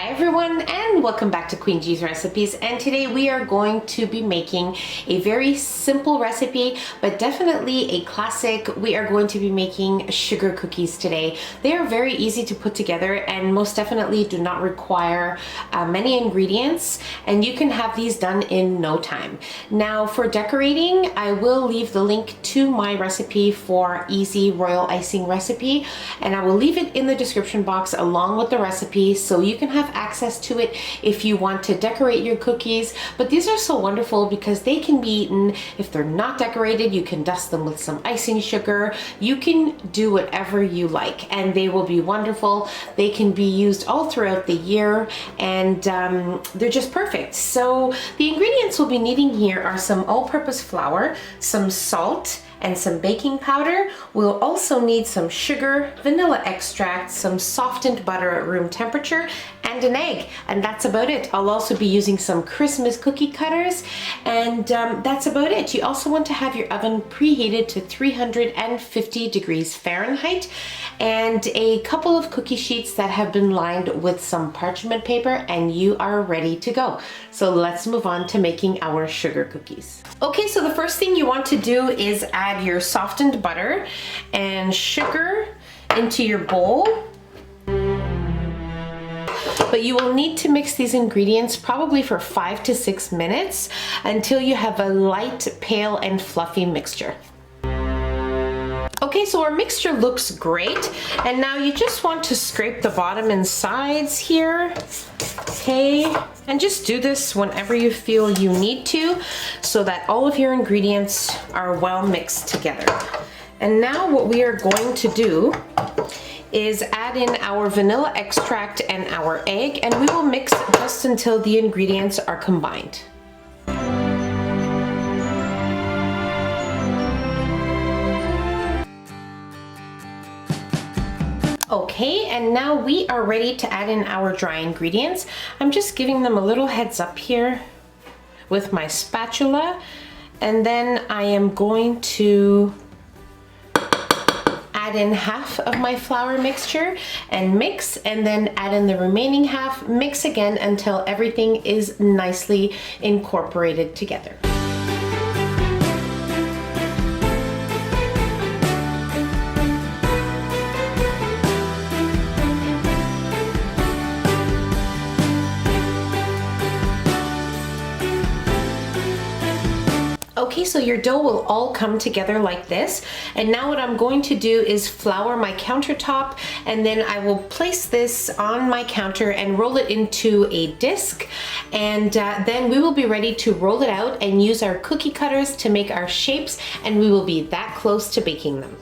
Hi everyone, and welcome back to Queen G's Recipes. And today we are going to be making a very simple recipe, but definitely a classic. We are going to be making sugar cookies today. They are very easy to put together and most definitely do not require many ingredients, and you can have these done in no time. Now for decorating, I will leave the link to my recipe for easy royal icing recipe, and I will leave it in the description box along with the recipe so you can have access to it if you want to decorate your cookies. But these are so wonderful because they can be eaten. If they're not decorated, you can dust them with some icing sugar. You can do whatever you like and they will be wonderful. They can be used all throughout the year, and they're just perfect. So the ingredients we'll be needing here are some all-purpose flour, some salt, and some baking powder. We'll also need some sugar, vanilla extract, some softened butter at room temperature, and an egg. And that's about it. I'll also be using some Christmas cookie cutters, and that's about it. You also want to have your oven preheated to 350 degrees Fahrenheit, and a couple of cookie sheets that have been lined with some parchment paper, and you are ready to go. So let's move on to making our sugar cookies. Okay, so the first thing you want to do is add your softened butter and sugar into your bowl. But you will need to mix these ingredients probably for 5 to 6 minutes until you have a light, pale, and fluffy mixture. Okay, so our mixture looks great, and now you just want to scrape the bottom and sides here, okay? And just do this whenever you feel you need to so that all of your ingredients are well mixed together. And now what we are going to do is add in our vanilla extract and our egg, and we will mix just until the ingredients are combined. Okay, and now we are ready to add in our dry ingredients. I'm just giving them a little heads up here with my spatula, and then I am going to add in half of my flour mixture and mix, and then add in the remaining half, mix again until everything is nicely incorporated together. Okay, so your dough will all come together like this, and now what I'm going to do is flour my countertop, and then I will place this on my counter and roll it into a disc, and then we will be ready to roll it out and use our cookie cutters to make our shapes, and we will be that close to baking them.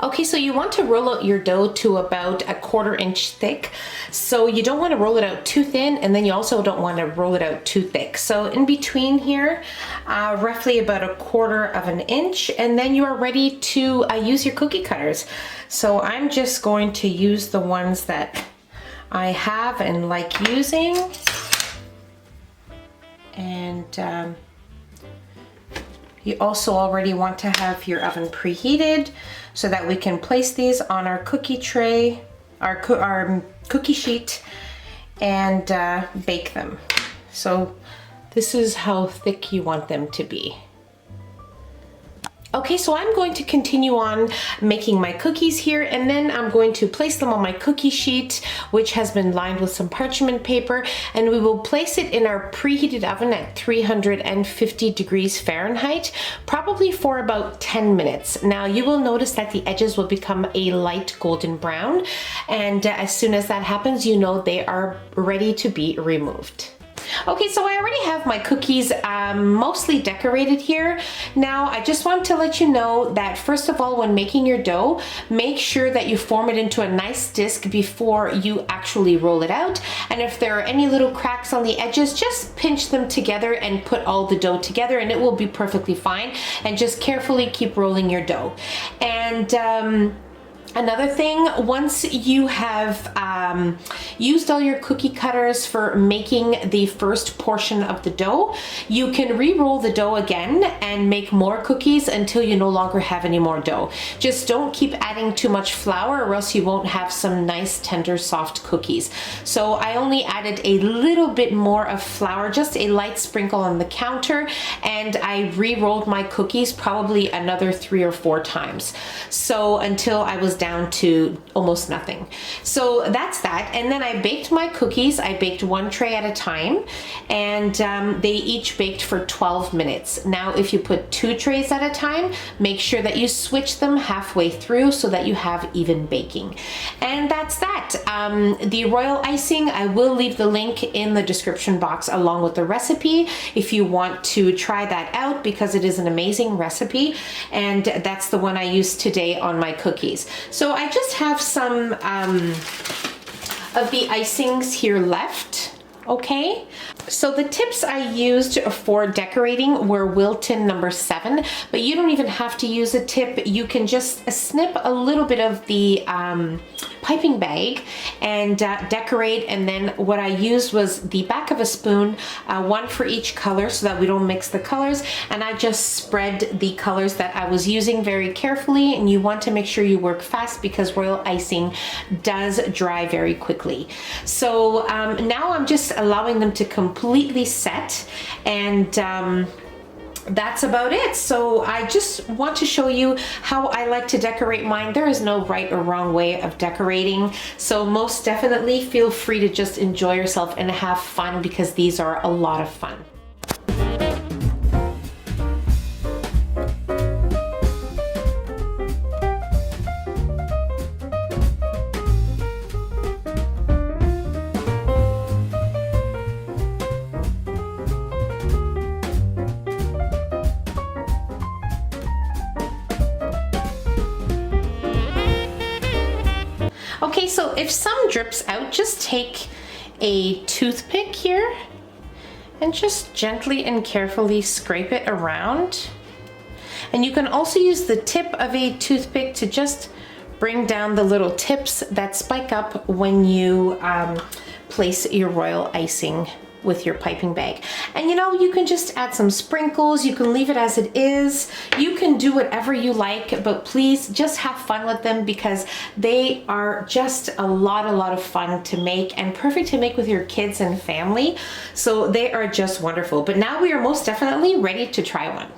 Okay, so you want to roll out your dough to about 1/4 inch thick. So you don't want to roll it out too thin, and then you also don't want to roll it out too thick. So in between here, roughly about 1/4 inch, and then you are ready to use your cookie cutters. So I'm just going to use the ones that I have and like using. And you also already want to have your oven preheated so that we can place these on our cookie tray, our cookie sheet, and bake them. So this is how thick you want them to be. Okay, so I'm going to continue on making my cookies here, and then I'm going to place them on my cookie sheet, which has been lined with some parchment paper, and we will place it in our preheated oven at 350 degrees Fahrenheit, probably for about 10 minutes. Now you will notice that the edges will become a light golden brown, and as soon as that happens, you know they are ready to be removed. Okay, so I already have my cookies mostly decorated here. Now, I just want to let you know that first of all, when making your dough, make sure that you form it into a nice disc before you actually roll it out. And if there are any little cracks on the edges, just pinch them together and put all the dough together and it will be perfectly fine. And just carefully keep rolling your dough. And another thing, once you have used all your cookie cutters for making the first portion of the dough, you can re-roll the dough again and make more cookies until you no longer have any more dough. Just don't keep adding too much flour or else you won't have some nice, tender, soft cookies. So I only added a little bit more of flour, just a light sprinkle on the counter, and I re-rolled my cookies probably another 3 or 4 times. So until I was down to almost nothing. So that's that. And then I baked my cookies. I baked 1 tray at a time, and they each baked for 12 minutes. Now, if you put 2 trays at a time, make sure that you switch them halfway through so that you have even baking. And that's that. The royal icing, I will leave the link in the description box along with the recipe if you want to try that out, because it is an amazing recipe, and that's the one I used today on my cookies. So I just have some of the icings here left. Okay, so the tips I used for decorating were Wilton number 7, but you don't even have to use a tip. You can just snip a little bit of the piping bag and decorate. And then what I used was the back of a spoon, 1 for each color so that we don't mix the colors. And I just spread the colors that I was using very carefully, and you want to make sure you work fast because royal icing does dry very quickly. So now I'm just allowing them to completely set, and that's about it. So I just want to show you how I like to decorate mine. There is no right or wrong way of decorating, so most definitely feel free to just enjoy yourself and have fun, because these are a lot of fun. Okay, so if some drips out, just take a toothpick here and just gently and carefully scrape it around. And you can also use the tip of a toothpick to just bring down the little tips that spike up when you place your royal icing with your piping bag. And you know, you can just add some sprinkles, you can leave it as it is, you can do whatever you like, but please just have fun with them, because they are just a lot of fun to make and perfect to make with your kids and family. So they are just wonderful. But now we are most definitely ready to try one.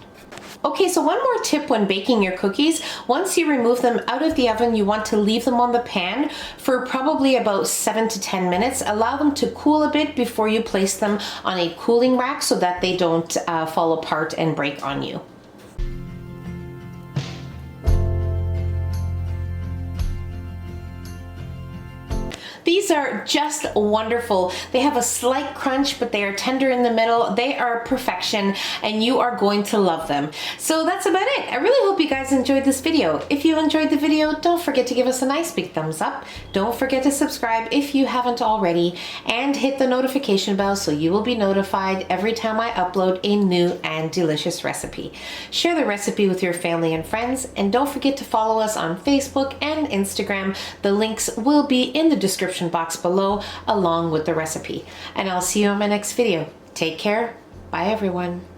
Okay, so one more tip when baking your cookies. Once you remove them out of the oven, you want to leave them on the pan for probably about 7 to 10 minutes. Allow them to cool a bit before you place them on a cooling rack so that they don't fall apart and break on you. These are just wonderful. They have a slight crunch, but they are tender in the middle. They are perfection, and you are going to love them. So that's about it. I really hope you guys enjoyed this video. If you enjoyed the video, don't forget to give us a nice big thumbs up. Don't forget to subscribe if you haven't already, and hit the notification bell so you will be notified every time I upload a new and delicious recipe. Share the recipe with your family and friends, and don't forget to follow us on Facebook and Instagram. The links will be in the description box below along with the recipe. And I'll see you in my next video. Take care. Bye everyone.